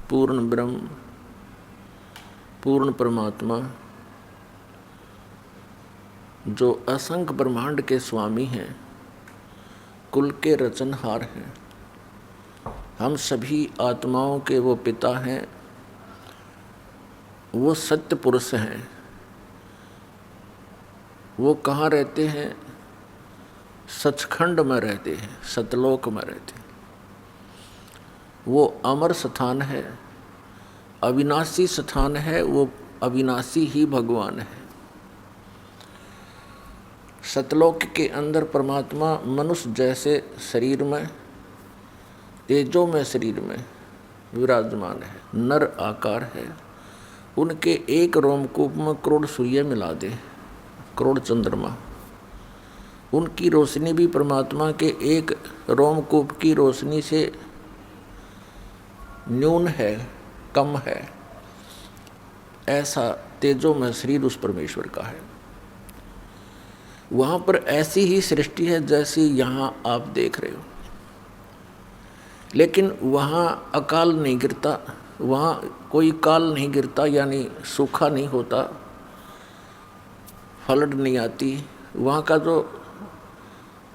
पूर्ण ब्रह्म, पूर्ण परमात्मा, जो असंख्य ब्रह्मांड के स्वामी हैं, कुल के रचनहार हैं, हम सभी आत्माओं के वो पिता हैं, वो सत्य पुरुष हैं। वो कहाँ रहते हैं? सचखंड में रहते हैं, सतलोक में रहते हैं। वो अमर स्थान है, अविनाशी स्थान है, वो अविनाशी ही भगवान है। सतलोक के अंदर परमात्मा मनुष्य जैसे शरीर में, तेजोमय शरीर में विराजमान है, नर आकार है। उनके एक रोमकूप में करोड़ सूर्य मिला दे, करोड़ चंद्रमा। उनकी रोशनी भी परमात्मा के एक रोमकूप की रोशनी से न्यून है, कम है। ऐसा तेजोमय शरीर उस परमेश्वर का है। वहाँ पर ऐसी ही सृष्टि है जैसी यहाँ आप देख रहे हो, लेकिन वहाँ अकाल नहीं गिरता, वहाँ कोई काल नहीं गिरता, यानी सूखा नहीं होता, फ्लड नहीं आती। वहाँ का जो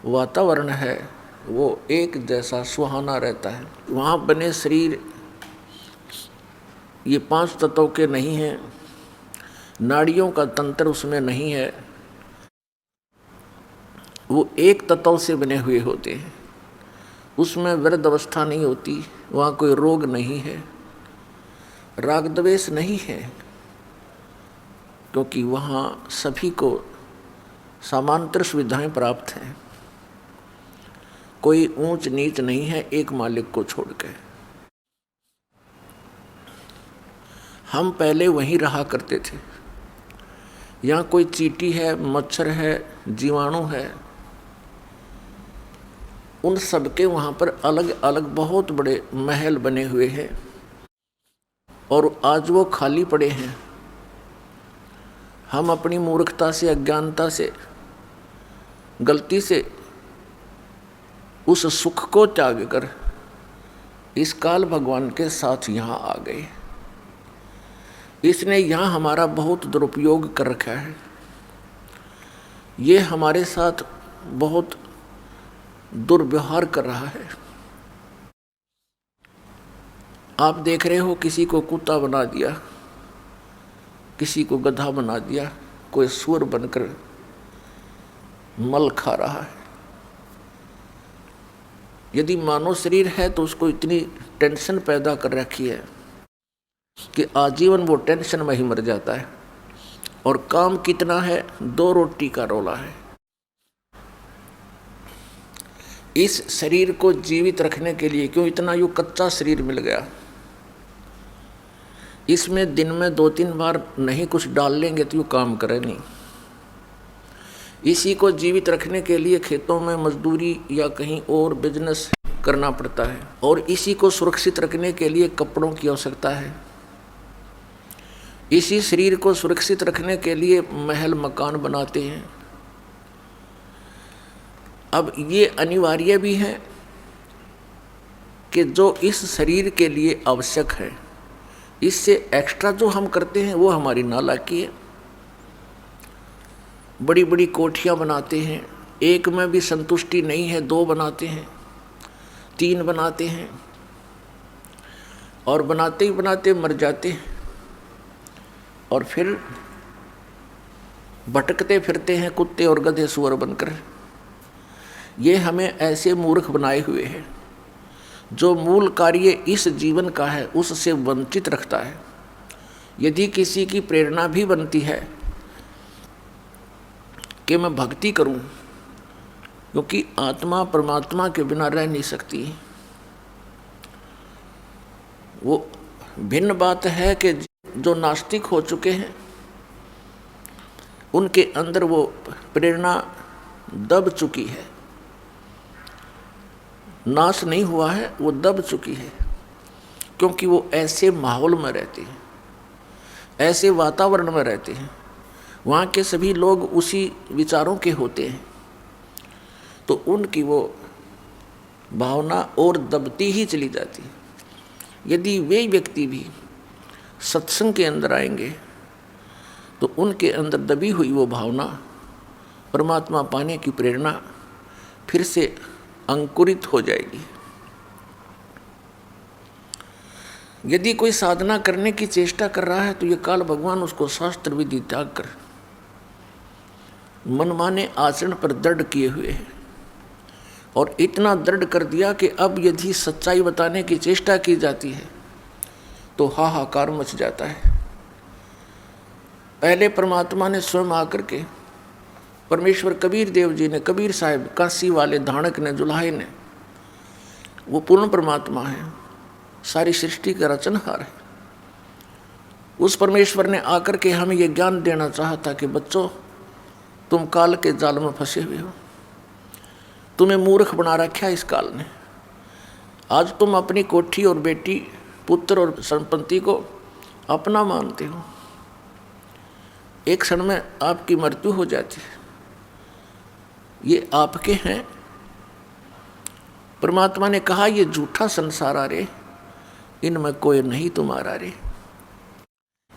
वातावरण है वो एक जैसा सुहाना रहता है। वहाँ बने शरीर ये 5 तत्वों के नहीं हैं, नाड़ियों का तंत्र उसमें नहीं है, वो एक तत्व से बने हुए होते हैं। उसमें वृद्ध अवस्था नहीं होती, वहाँ कोई रोग नहीं है, राग द्वेष नहीं है, क्योंकि वहाँ सभी को समांतर सुविधाएं प्राप्त हैं। कोई ऊंच नीच नहीं है एक मालिक को छोड़ के। हम पहले वहीं रहा करते थे। यहाँ कोई चींटी है, मच्छर है, जीवाणु है, उन सब के वहाँ पर अलग अलग बहुत बड़े महल बने हुए हैं, और आज वो खाली पड़े हैं। हम अपनी मूर्खता से, अज्ञानता से, गलती से उस सुख को त्याग कर इस काल भगवान के साथ यहाँ आ गए। इसने यहाँ हमारा बहुत दुरुपयोग कर रखा है। ये हमारे साथ बहुत दुर्व्यवहार कर रहा है। आप देख रहे हो, किसी को कुत्ता बना दिया, किसी को गधा बना दिया, कोई सुअर बनकर मल खा रहा है। यदि मानव शरीर है तो उसको इतनी टेंशन पैदा कर रखी है कि आजीवन वो टेंशन में ही मर जाता है। और काम कितना है? 2 रोटी का रोला है। इस शरीर को जीवित रखने के लिए क्यों इतना यूँ कच्चा शरीर मिल गया? इसमें दिन में 2-3 बार नहीं कुछ डाल लेंगे तो यूँ काम करे नहीं। इसी को जीवित रखने के लिए खेतों में मजदूरी या कहीं और बिजनेस करना पड़ता है, और इसी को सुरक्षित रखने के लिए कपड़ों की आवश्यकता है। इसी शरीर को सुरक्षित रखने के लिए महल मकान बनाते हैं। अब ये अनिवार्य भी है कि जो इस शरीर के लिए आवश्यक है, इससे एक्स्ट्रा जो हम करते हैं वो हमारी नालायकी है। बड़ी बड़ी कोठियाँ बनाते हैं, एक में भी संतुष्टि नहीं है, 2 बनाते हैं, 3 बनाते हैं, और बनाते ही बनाते मर जाते हैं, और फिर भटकते फिरते हैं कुत्ते और गधे सुअर बनकर। ये हमें ऐसे मूर्ख बनाए हुए हैं। जो मूल कार्य इस जीवन का है उससे वंचित रखता है। यदि किसी की प्रेरणा भी बनती है कि मैं भक्ति करूं, क्योंकि आत्मा परमात्मा के बिना रह नहीं सकती। वो भिन्न बात है कि जो नास्तिक हो चुके हैं उनके अंदर वो प्रेरणा दब चुकी है, नाश नहीं हुआ है, वो दब चुकी है, क्योंकि वो ऐसे माहौल में रहते हैं, ऐसे वातावरण में रहते हैं, वहाँ के सभी लोग उसी विचारों के होते हैं, तो उनकी वो भावना और दबती ही चली जाती है। यदि वे व्यक्ति भी सत्संग के अंदर आएंगे तो उनके अंदर दबी हुई वो भावना, परमात्मा पाने की प्रेरणा फिर से अंकुरित हो जाएगी। यदि कोई साधना करने की चेष्टा कर रहा है तो ये काल भगवान उसको शास्त्र विधि त्याग कर मनमाने आचरण पर दृढ़ किए हुए हैं, और इतना दृढ़ कर दिया कि अब यदि सच्चाई बताने की चेष्टा की जाती है तो हाहाकार मच जाता है। पहले परमात्मा ने स्वयं आकर के, परमेश्वर कबीर देव जी ने, कबीर साहब, काशी वाले धाणक ने, जुलाहे ने, वो पूर्ण परमात्मा है, सारी सृष्टि का रचनहार है। उस परमेश्वर ने आकर के हमें ये ज्ञान देना चाहता कि बच्चों, तुम काल के जाल में फंसे हुए हो, तुम्हें मूर्ख बना रखा है इस काल ने। आज तुम अपनी कोठी और बेटी, पुत्र और संपत्ति को अपना मानते हो, एक क्षण में आपकी मृत्यु हो जाती है। ये आपके हैं। परमात्मा ने कहा ये झूठा संसार आ रे, इनमें कोई नहीं तुम्हारा रे।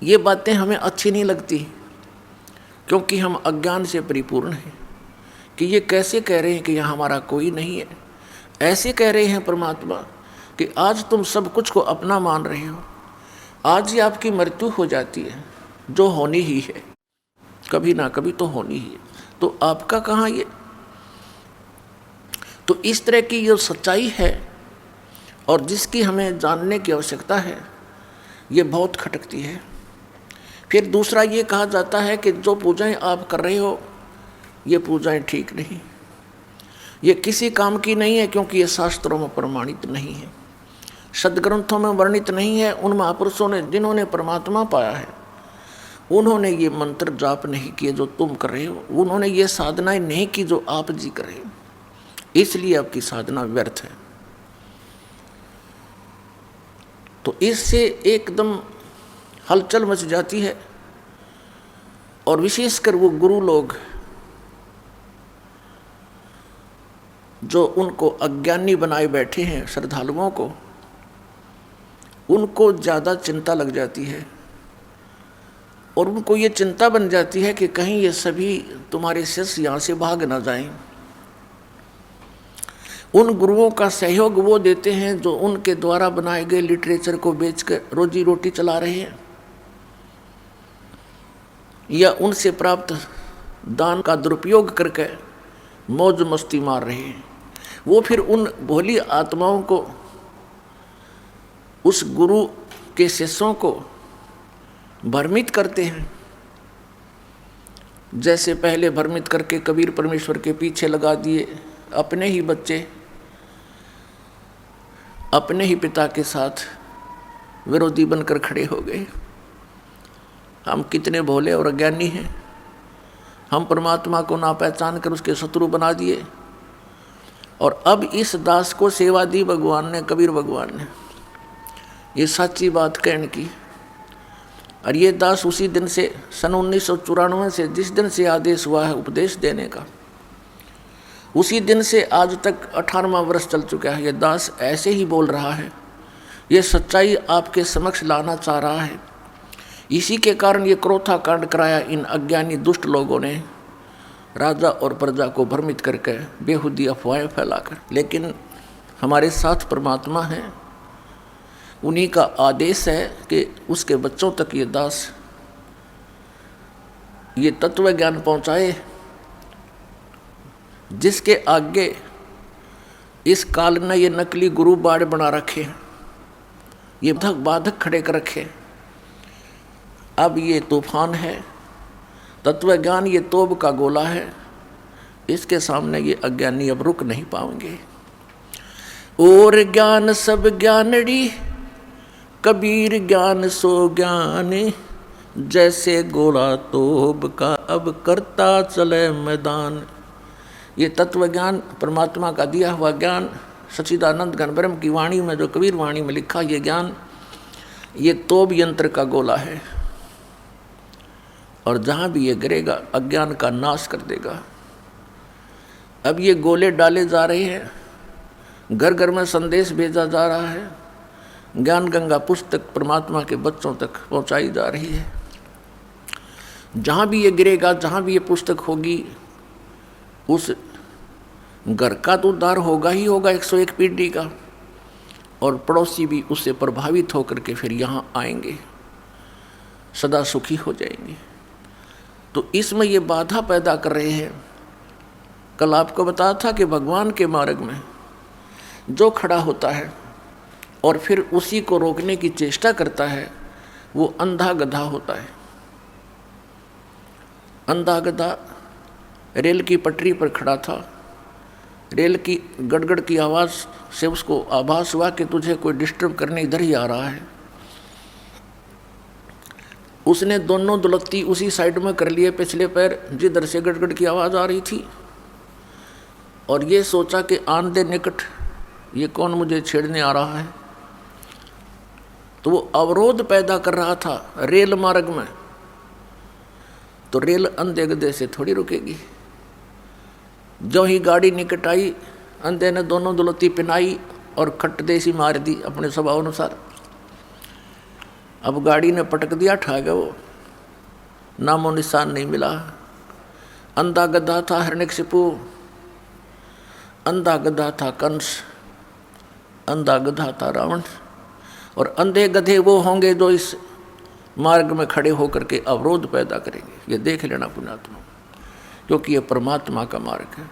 ये बातें हमें अच्छी नहीं लगती क्योंकि हम अज्ञान से परिपूर्ण हैं कि ये कैसे कह रहे हैं कि यहाँ हमारा कोई नहीं है। ऐसे कह रहे हैं परमात्मा कि आज तुम सब कुछ को अपना मान रहे हो, आज ही आपकी मृत्यु हो जाती है, जो होनी ही है, कभी ना कभी तो होनी ही है, तो आपका कहाँ ये। तो इस तरह की जो सच्चाई है और जिसकी हमें जानने की आवश्यकता है, ये बहुत खटकती है। फिर दूसरा ये कहा जाता है कि जो पूजाएं आप कर रहे हो ये पूजाएं ठीक नहीं, ये किसी काम की नहीं है, क्योंकि ये शास्त्रों में प्रमाणित नहीं है, सदग्रंथों में वर्णित नहीं है। उन महापुरुषों ने जिन्होंने परमात्मा पाया है उन्होंने ये मंत्र जाप नहीं किए जो तुम कर रहे हो, उन्होंने ये साधनाएं नहीं की जो आप जी कर रहे हो, इसलिए आपकी साधना व्यर्थ है। तो इससे एकदम हलचल मच जाती है। और विशेषकर वो गुरु लोग जो उनको अज्ञानी बनाए बैठे हैं, श्रद्धालुओं को, उनको ज़्यादा चिंता लग जाती है और उनको ये चिंता बन जाती है कि कहीं ये सभी तुम्हारे शिष्य यहाँ से भाग ना जाएं। उन गुरुओं का सहयोग वो देते हैं जो उनके द्वारा बनाए गए लिटरेचर को बेचकर रोजी रोटी चला रहे हैं, या उनसे प्राप्त दान का दुरुपयोग करके मौज मस्ती मार रहे हैं। वो फिर उन भोली आत्माओं को, उस गुरु के शिष्यों को भ्रमित करते हैं। जैसे पहले भ्रमित करके कबीर परमेश्वर के पीछे लगा दिए, अपने ही बच्चे अपने ही पिता के साथ विरोधी बनकर खड़े हो गए। हम कितने भोले और अज्ञानी हैं, हम परमात्मा को ना पहचान कर उसके शत्रु बना दिए। और अब इस दास को सेवा दी भगवान ने, कबीर भगवान ने, ये सच्ची बात कहने की। और ये दास उसी दिन से, सन 1994 से, जिस दिन से आदेश हुआ है उपदेश देने का, उसी दिन से आज तक 18वां वर्ष चल चुका है। ये दास ऐसे ही बोल रहा है, ये सच्चाई आपके समक्ष लाना चाह रहा है। इसी के कारण ये क्रोथा कांड कराया इन अज्ञानी दुष्ट लोगों ने, राजा और प्रजा को भ्रमित करके बेहुदी अफवाहें फैलाकर। लेकिन हमारे साथ परमात्मा है, उन्हीं का आदेश है कि उसके बच्चों तक ये दास ये तत्व ज्ञान पहुँचाए, जिसके आगे इस काल ने ये नकली गुरु बाड़ बना रखे, ये बाधक खड़े कर रखे। अब ये तूफान है, तत्व ज्ञान ये तोब का गोला है, इसके सामने ये अज्ञानी अब रुक नहीं पाएंगे। और ज्ञान सब ज्ञानड़ी, कबीर ज्ञान सो ज्ञान, जैसे गोला तोब का अब करता चले मैदान। ये तत्व ज्ञान परमात्मा का दिया हुआ ज्ञान, सच्चिदानंद घन ब्रह्म की वाणी में, जो कबीर वाणी में लिखा, ये ज्ञान ये तोब यंत्र का गोला है, और जहाँ भी ये गिरेगा अज्ञान का नाश कर देगा। अब ये गोले डाले जा रहे हैं, घर घर में संदेश भेजा जा रहा है, ज्ञान गंगा पुस्तक परमात्मा के बच्चों तक पहुंचाई जा रही है। जहाँ भी ये गिरेगा, जहाँ भी ये पुस्तक होगी, उस घर का तो उद्धार होगा ही होगा 101 पीढ़ी का, और पड़ोसी भी उससे प्रभावित होकर के फिर यहाँ आएंगे, सदा सुखी हो जाएंगे। तो इसमें ये बाधा पैदा कर रहे हैं। कल आपको बताया था कि भगवान के मार्ग में जो खड़ा होता है और फिर उसी को रोकने की चेष्टा करता है, वो अंधा गधा होता है। अंधा गधा रेल की पटरी पर खड़ा था, रेल की गड़गड़ की आवाज़ से उसको आभास हुआ कि तुझे कोई डिस्टर्ब करने इधर ही आ रहा है। उसने दोनों दुलत्ती उसी साइड में कर लिए, पिछले पैर जिधर से गड़गड़ की आवाज़ आ रही थी, और ये सोचा कि आन दे निकट, ये कौन मुझे छेड़ने आ रहा है। तो वो अवरोध पैदा कर रहा था रेल मार्ग में। तो रेल अंधे गधे से थोड़ी रुकेगी। जो ही गाड़ी निकट आई, अंधे ने दोनों दुलत्ती पिनाई और खट देसी मार दी अपने स्वभाव अनुसार। अब गाड़ी ने पटक दिया, ठा गया वो, नामो निशान नहीं मिला। अंधा गधा था हिरण्यकशिपु, अंधा गधा था कंस, अंधा गधा था रावण, और अंधे गधे वो होंगे जो इस मार्ग में खड़े होकर के अवरोध पैदा करेंगे। ये देख लेना पुण्यात्मा, क्योंकि ये परमात्मा का मार्ग है।